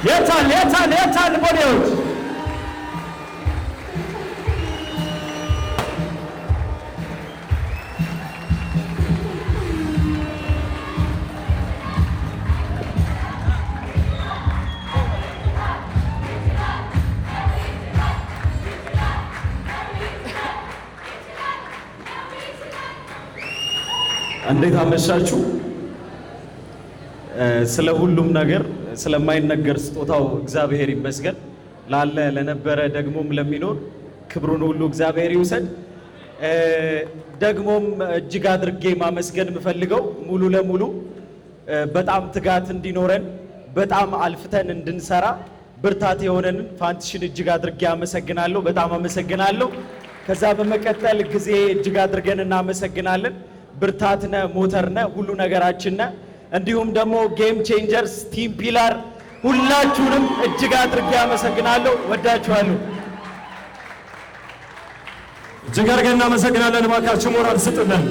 የታል ቦሌዎች እንዴት አመሻችሁ? ስለ ሁሉም ነገር ስለማይነገር ስጦታው እግዚአብሔር ይመስገን። ላለ ለነበረ ደግሞም ለሚኖር ክብሩን ሁሉ እግዚአብሔር ይውሰድ። ደግሞም እጅግ አድርጌ ማመስገን የምፈልገው ሙሉ ለሙሉ በጣም ትጋት እንዲኖረን በጣም አልፍተን እንድንሰራ ብርታት የሆነን ፋንትሽን እጅግ አድርጌ አመሰግናለሁ። በጣም አመሰግናለሁ። ከዛ በመቀጠል ጊዜ እጅግ አድርገን እናመሰግናለን። ብርታትነ ሞተርነ ሁሉ ነገራችንነ እንዲሁም ደግሞ ጌም ቼንጀርስ ቲም ፒላር ሁላችሁንም እጅግ አድርጌ አመሰግናለሁ። ወዳችኋለሁ። እጅግ አድርገን እናመሰግናለን። እባካችሁ ሞራል ስጡልን።